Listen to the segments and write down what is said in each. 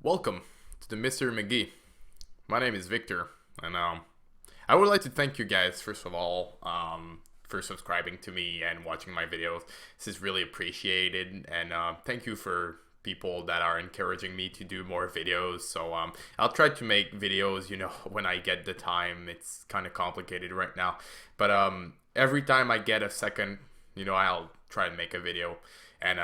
Welcome to the Mr. McGee. My name is Victor, and I would like to thank you guys first of all for subscribing to me and watching my videos. This is really appreciated, and thank you for people that are encouraging me to do more videos. So I'll try to make videos, when I get the time. It's kind of complicated right now, but every time I get a second, I'll try and make a video. And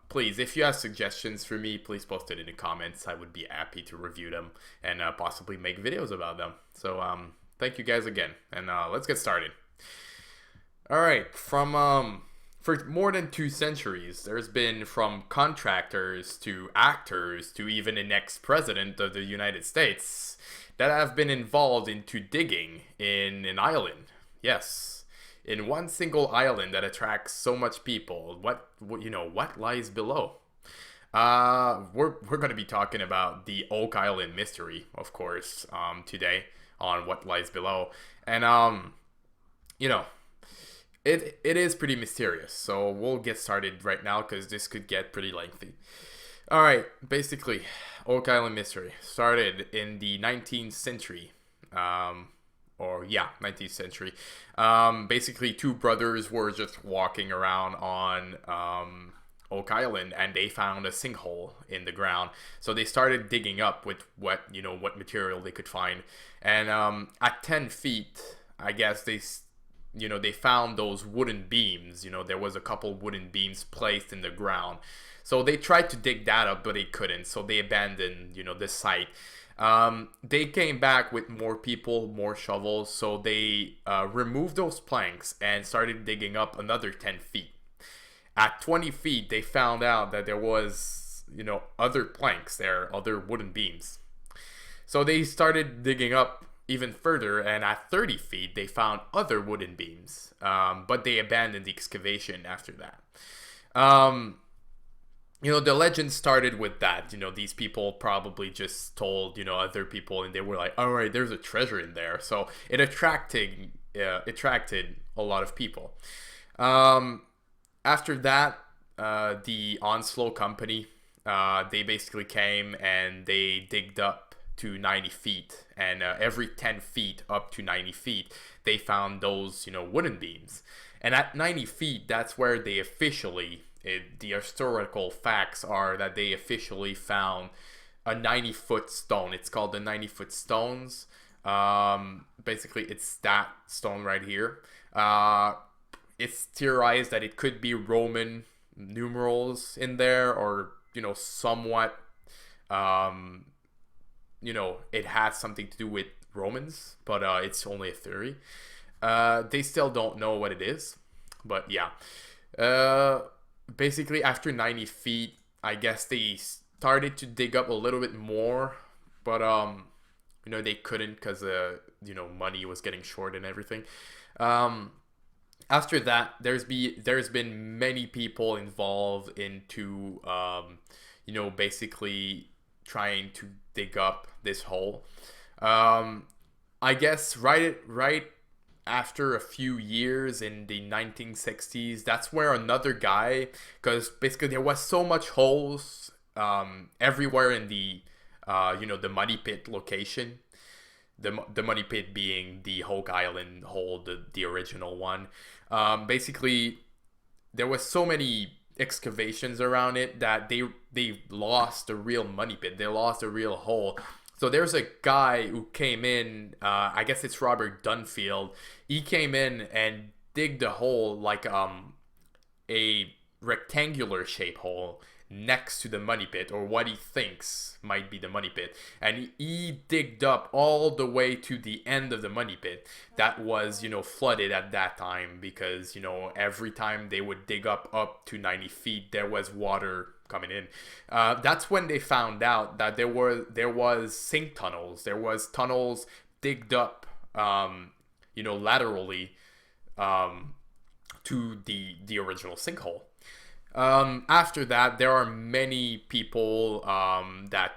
please, if you have suggestions for me, please post it in the comments. I would be happy to review them and possibly make videos about them. So thank you guys again, and let's get started. All right, for more than 2 centuries, there's been from contractors to actors to even an ex-president of the United States that have been involved into digging in an island. Yes, in one single island that attracts so much people. What lies below? We're going to be talking about the Oak Island mystery, of course, today on what lies below, and you know, it is pretty mysterious. So we'll get started right now because this could get pretty lengthy. All right, basically, Oak Island mystery started in the 19th century. 19th century. Basically, two brothers were just walking around on Oak Island, and they found a sinkhole in the ground. So they started digging up with what material they could find, and at 10 feet, I guess they found those wooden beams. There was a couple wooden beams placed in the ground. So they tried to dig that up, but they couldn't. So they abandoned, the site. They came back with more people, more shovels. So they removed those planks and started digging up another 10 feet. At 20 feet, they found out that there was, other planks there, other wooden beams. So they started digging up even further, and at 30 feet, they found other wooden beams. But they abandoned the excavation after that. The legend started with that. These people probably just told, other people, and they were like, all right, there's a treasure in there. So it attracted a lot of people. After that, the Onslow Company, they basically came and they digged up to 90 feet, and every 10 feet up to 90 feet, they found those, wooden beams. And at 90 feet, that's where they the historical facts are that they officially found a 90-foot stone. It's called the 90-foot stones. Basically, it's that stone right here. It's theorized that it could be Roman numerals in there, or somewhat, it has something to do with Romans, but it's only a theory. They still don't know what it is, but yeah. Basically, after 90 feet, I guess they started to dig up a little bit more, but they couldn't because money was getting short and everything. After that, there's been many people involved into basically trying to dig up this hole. I guess right after a few years in the 1960s, that's where another guy, because basically there was so much holes everywhere in the the Money Pit location. The Money Pit being the Oak Island hole, the original one. Basically, there was so many excavations around it that they lost the real Money Pit. They lost the real hole. So there's a guy who came in, I guess it's Robert Dunfield. He came in and digged a hole, like a rectangular shaped hole next to the Money Pit, or what he thinks might be the Money Pit. And he digged up all the way to the end of the Money Pit that was, flooded at that time, because, every time they would dig up to 90 feet, there was water coming in. That's when they found out that there was sink tunnels. There was tunnels digged up, laterally to the original sinkhole. After that, there are many people that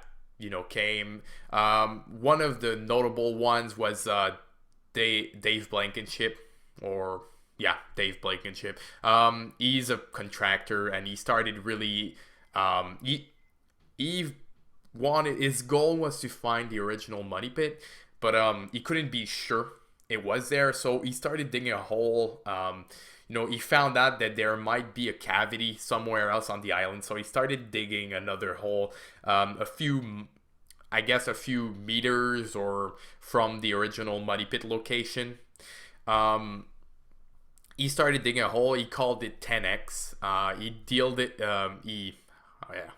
came. One of the notable ones was Dave Blankenship, or Dave Blankenship. He's a contractor, and he started really he his goal was to find the original money pit, but he couldn't be sure it was there, so he started digging a hole. He found out that there might be a cavity somewhere else on the island, so he started digging another hole, a few meters or from the original muddy pit location. He started digging a hole. He called it 10x. He dealed it. Oh yeah,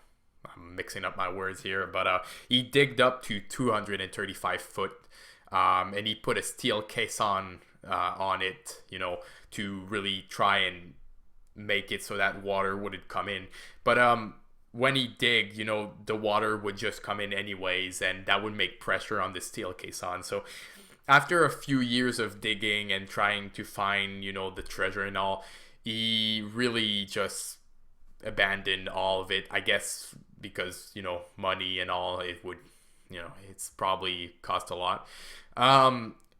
I'm mixing up my words here, but he digged up to 235 foot, and he put a steel caisson on it, to really try and make it so that water wouldn't come in. But when he digged, the water would just come in anyways, and that would make pressure on the steel caisson. So after a few years of digging and trying to find, the treasure and all, he really just abandoned all of it, I guess, because, money and all, it would, it's probably cost a lot.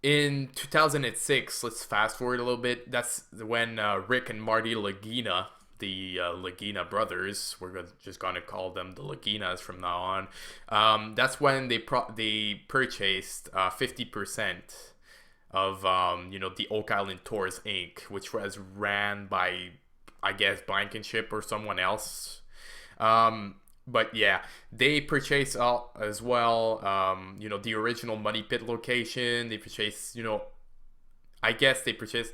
In 2006, let's fast forward a little bit. That's when Rick and Marty Lagina, the Lagina brothers, we're just gonna call them the Laginas from now on. That's when they purchased 50% of the Oak Island Tours Inc., which was ran by, I guess, Blankenship or someone else. But yeah, they purchased as well, the original money pit location. They purchased, I guess they purchased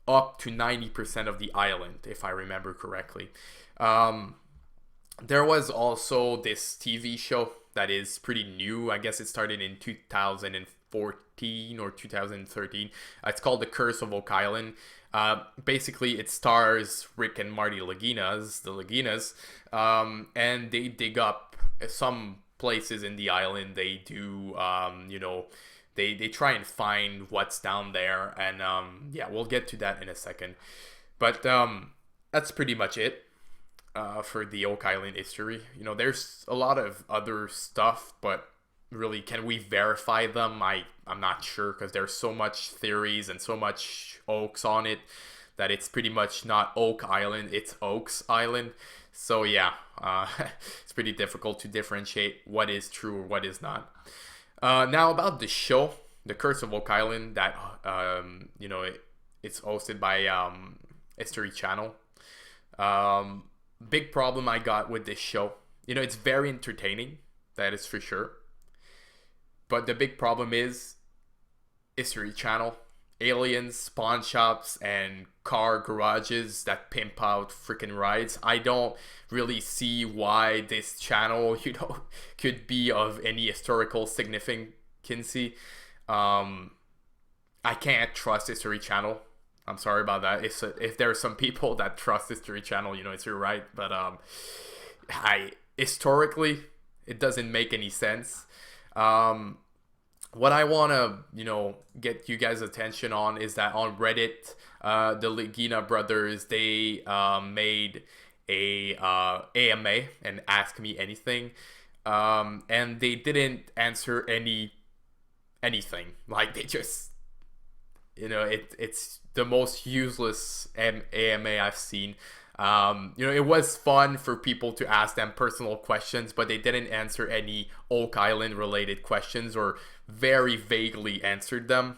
up to 90% of the island, if I remember correctly. There was also this TV show that is pretty new. I guess it started in 2014 or 2013. It's called The Curse of Oak Island. Basically, it stars Rick and Marty Laginas, the Laginas, and they dig up some places in the island. They do, they try and find what's down there, and we'll get to that in a second. But that's pretty much it for the Oak Island history. There's a lot of other stuff, but really, can we verify them? I'm not sure, because there's so much theories and so much oaks on it that it's pretty much not Oak Island, it's Oaks Island. So yeah, it's pretty difficult to differentiate what is true or what is not. Now about the show, The Curse of Oak Island, that it's hosted by History Channel. Big problem I got with this show, it's very entertaining, that is for sure. But the big problem is History Channel, aliens, pawn shops, and car garages that pimp out freaking rides. I don't really see why this channel, could be of any historical significance. I can't trust History Channel. I'm sorry about that. If there are some people that trust History Channel, it's your right. But historically, it doesn't make any sense. What I want to, get you guys' attention on is that on Reddit, the Lagina brothers, they made a AMA and Ask Me Anything, and they didn't answer anything. Like, they just, it's the most useless AMA I've seen. It was fun for people to ask them personal questions, but they didn't answer any Oak Island related questions, or very vaguely answered them.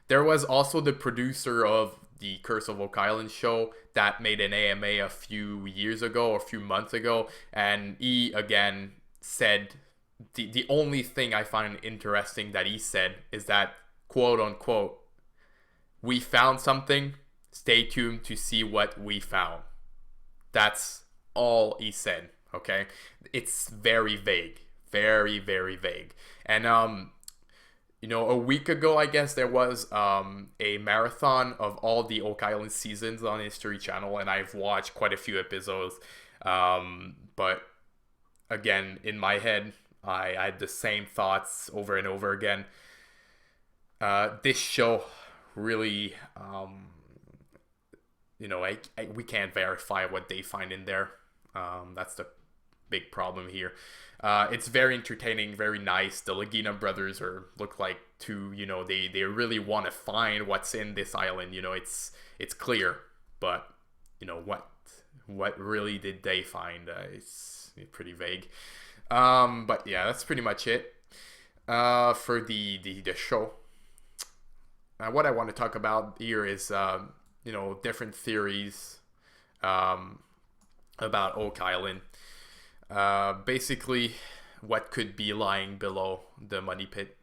There was also the producer of the Curse of Oak Island show that made an AMA a few years ago or a few months ago, and he again said the only thing I find interesting that he said is that, quote unquote, "We found something, stay tuned to see what we found." That's all he said, okay? It's very vague. Very, very vague. And, a week ago, I guess, there was a marathon of all the Oak Island seasons on History Channel, and I've watched quite a few episodes. But, again, in my head, I had the same thoughts over and over again. This show really... we can't verify what they find in there. That's the big problem here. It's very entertaining, very nice. The Lagina brothers look like two, they really want to find what's in this island. It's clear, but what really did they find? It's pretty vague. But yeah, that's pretty much it for the show. What I want to talk about here is different theories um, about Oak Island. Basically, what could be lying below the money pit.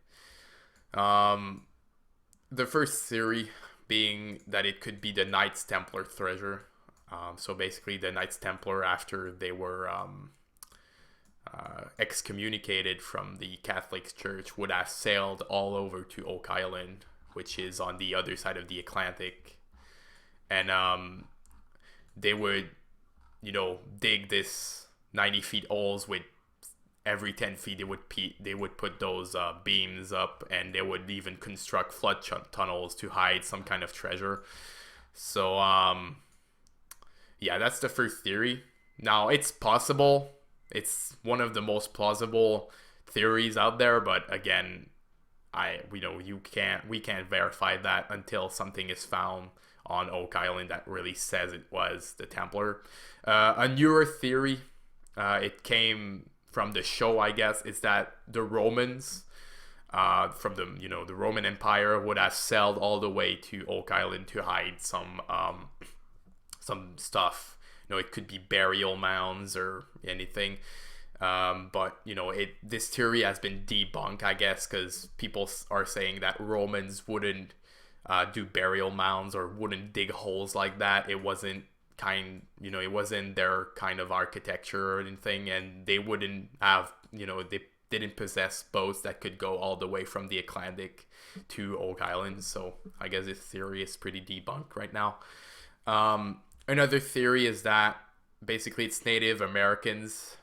Um, the first theory being that it could be the Knights Templar treasure. So basically, the Knights Templar, after they were excommunicated from the Catholic Church, would have sailed all over to Oak Island, which is on the other side of the Atlantic, and they would, dig this 90 feet holes with every 10 feet they would put those beams up, and they would even construct flood tunnels to hide some kind of treasure. So yeah, that's the first theory. Now, it's possible, it's one of the most plausible theories out there, but again, we can't verify that until something is found on Oak Island that really says it was the Templar. A newer theory, it came from the show, I guess, is that the Romans, from the Roman Empire, would have sailed all the way to Oak Island to hide some stuff. It could be burial mounds or anything. But this theory has been debunked, I guess, because people are saying that Romans wouldn't do burial mounds or wouldn't dig holes like that. It wasn't it wasn't their kind of architecture or anything, and they wouldn't have, they didn't possess boats that could go all the way from the Atlantic to Oak Island. So I guess this theory is pretty debunked right now. Another theory is that basically it's Native Americans.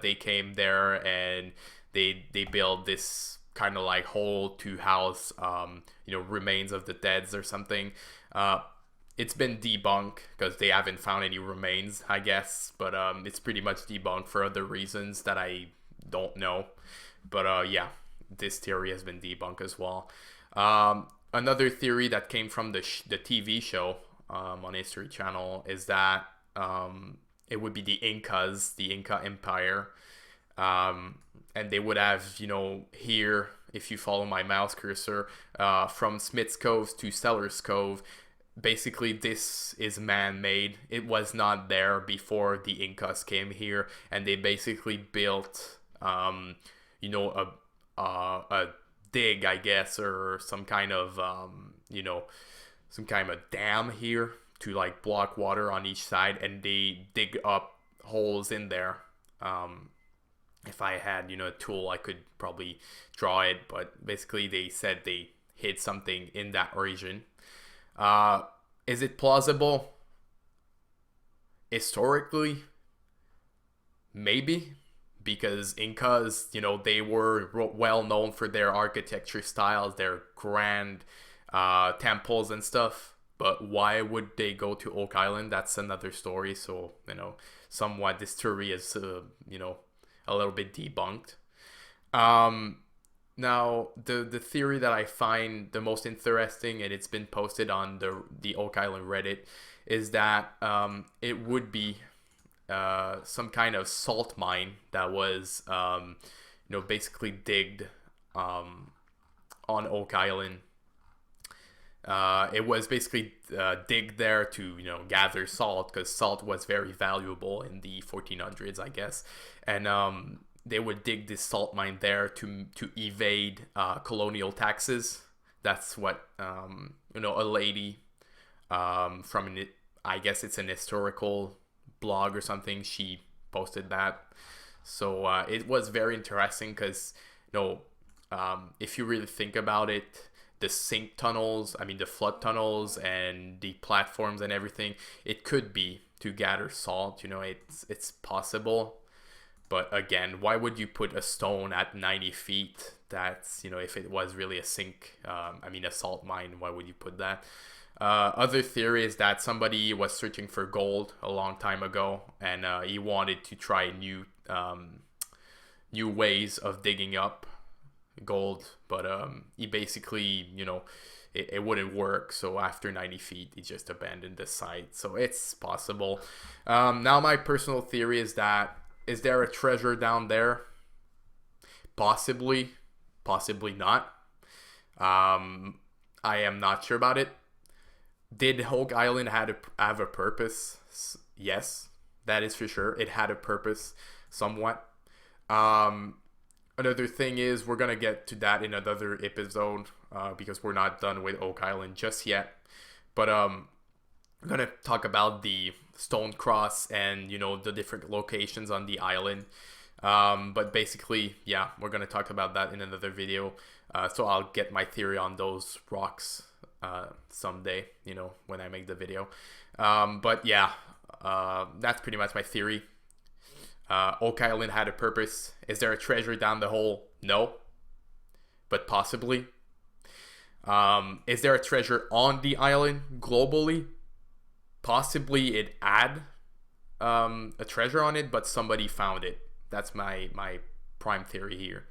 They came there and they built this kind of like hole to house remains of the deads or something. It's been debunked because they haven't found any remains, I guess, but it's pretty much debunked for other reasons that I don't know. But yeah, this theory has been debunked as well. Another theory that came from the TV show on History Channel is that it would be the Incas, the Inca Empire, and they would have, here, if you follow my mouse cursor, from Smith's Cove to Sellers Cove. Basically, this is man-made. It was not there before the Incas came here, and they basically built, a dig, I guess, or some kind of, dam here to like block water on each side, and they dig up holes in there. If I had, a tool, I could probably draw it, but basically they said they hid something in that region. Is it plausible? Historically, maybe, because Incas, they were well known for their architecture styles, their grand temples and stuff. But why would they go to Oak Island? That's another story. So, somewhat this theory is, a little bit debunked. Now, the theory that I find the most interesting, and it's been posted on the Oak Island Reddit, is that it would be some kind of salt mine that was, basically digged on Oak Island. It was basically digged there to, gather salt, because salt was very valuable in the 1400s, I guess. And they would dig this salt mine there to evade colonial taxes. That's what a lady from I guess it's an historical blog or something, she posted that. So it was very interesting because if you really think about it, the sink tunnels, the flood tunnels and the platforms and everything, it could be to gather salt. It's possible. But again, why would you put a stone at 90 feet? That's, if it was really a sink, a salt mine, why would you put that? Other theory is that somebody was searching for gold a long time ago, and he wanted to try new ways of digging up gold, but he basically, it wouldn't work. So after 90 feet, he just abandoned the site. So it's possible. Now, my personal theory is that, is there a treasure down there? Possibly, possibly not. I am not sure about it. Did Oak Island have a purpose? Yes, that is for sure. It had a purpose, somewhat. Another thing is we're gonna get to that in another episode because we're not done with Oak Island just yet. But I'm gonna talk about the Stone Cross and the different locations on the island. But basically, yeah, we're gonna talk about that in another video. So I'll get my theory on those rocks someday, when I make the video. But yeah, that's pretty much my theory. Oak Island had a purpose. Is there a treasure down the hole? No, but possibly. Is there a treasure on the island globally? Possibly it had a treasure on it, but somebody found it. That's my prime theory here.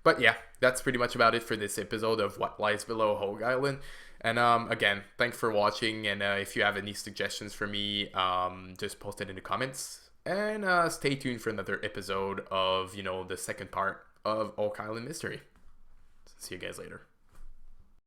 But yeah, that's pretty much about it for this episode of What Lies Below Oak Island. And again, thanks for watching. And if you have any suggestions for me, just post it in the comments. And stay tuned for another episode of, the second part of Oak Island Mystery. See you guys later.